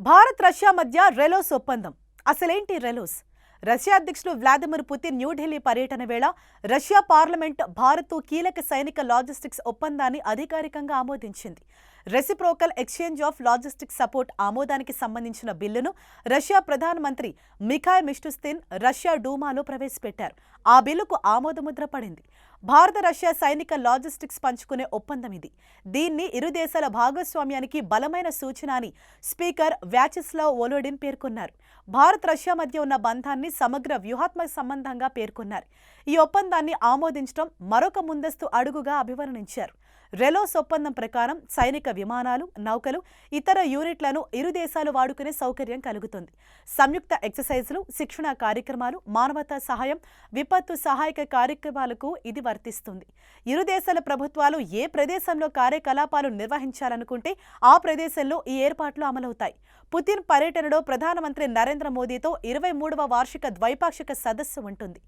Bharat Russia మధ్య రెలోస్ ఒప్పందం. అసలేంటి రెలోస్? రష్యా అధ్యక్షుడు వ్లాదిమిర్ పుతిన్ న్యూఢిల్లీ పర్యటన వేళ రష్యా పార్లమెంట్ భారత్తో కీలక సైనిక లాజిస్టిక్స్ ఒప్పందాన్ని అధికారికంగా ఆమోదించింది. Reciprocal exchange of logistics support ఆమోదానికి సంబంధించిన బిల్లును రష్యా ప్రధానమంత్రి మిఖాయిల్ మిషుస్తిన్ రష్యా డూమాలో ప్రవేశపెట్టారు. ఆ బిల్లుకు ఆమోదముద్ర పడింది. భారత రష్యా సైనిక లాజిస్టిక్స్ పంచుకునే ఒప్పందం ఇది. దీన్ని ఇరు దేశాల భాగస్వామ్యానికి బలమైన సూచన అని స్పీకర్ వ్యాచెస్లావ్ వోలోడిన్ పేర్కొన్నారు. భారత్ రష్యా మధ్య ఉన్న బంధాన్ని సమగ్ర వ్యూహాత్మక సంబంధంగా పేర్కొన్నారు. ఈ ఒప్పందాన్ని ఆమోదించడం మరొక ముందస్తు అడుగుగా అభివర్ణించారు. రెలోస్ ఒప్పందం ప్రకారం సైనిక విమానాలు, నౌకలు, ఇతర యూనిట్లను ఇరు దేశాలు వాడుకునే సౌకర్యం కలుగుతుంది. సంయుక్త ఎక్సర్సైజులు, శిక్షణ కార్యక్రమాలు, మానవతా సహాయం, విపత్తు సహాయక కార్యక్రమాలకు ఇది వర్తిస్తుంది. ఇరు దేశాల ప్రభుత్వాలు ఏ ప్రదేశంలో కార్యకలాపాలు నిర్వహించాలనుకుంటే ఆ ప్రదేశంలో ఈ ఏర్పాట్లు అమలవుతాయి. పుతిన్ పర్యటనలో ప్రధానమంత్రి నరేంద్ర మోదీతో 23వ వార్షిక ద్వైపాక్షిక సదస్సు ఉంటుంది.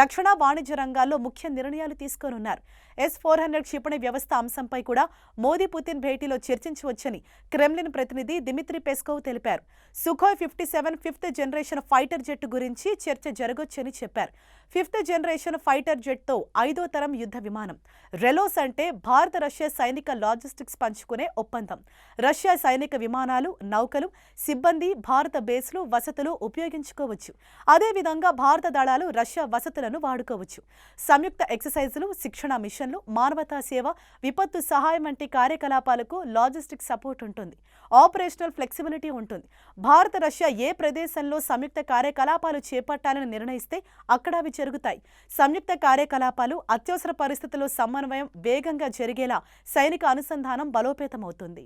రక్షణ, వాణిజ్య రంగాల్లో ముఖ్య నిర్ణయాలు తీసుకోనున్నారు. S-400 క్షిపణి వ్యవస్థ అంశంపై కూడా మోదీ పుతిన్ భేటీలో చర్చించవచ్చని క్రెమ్లిన్ ప్రతినిధి దిమిత్రీ పెస్కోవ్ తెలిపారు. Sukhoi 57 5th generation fighter jet గురించి చర్చ జరగొచ్చని చెప్పారు. 5th జనరేషన్ ఫైటర్ జెట్తో 5వ తరం యుద్ధ విమానం. రెలోస్ అంటే భారత రష్యా సైనిక లాజిస్టిక్స్ పంచుకునే ఒప్పందం. రష్యా సైనిక విమానాలు, నౌకలు, సిబ్బంది భారత బేస్లు, వసతులు ఉపయోగించుకోవచ్చు. అదేవిధంగా భారత దళాలు రష్యా వసతులను వాడుకోవచ్చు. సంయుక్త ఎక్సర్సైజులు, శిక్షణ మిషన్లు, మానవతా సేవ, విపత్తు సహాయం వంటి కార్యకలాపాలకు లాజిస్టిక్ సపోర్ట్ ఉంటుంది. ఆపరేషనల్ ఫ్లెక్సిబిలిటీ ఉంటుంది. భారత రష్యా ఏ ప్రదేశంలో సంయుక్త కార్యకలాపాలు చేపట్టాలని నిర్ణయిస్తే అక్కడ అవి జరుగుతాయి. సంయుక్త కార్యకలాపాలు, అత్యవసర పరిస్థితుల్లో సమన్వయం వేగంగా జరిగేలా సైనిక అనుసంధానం బలోపేతమవుతుంది.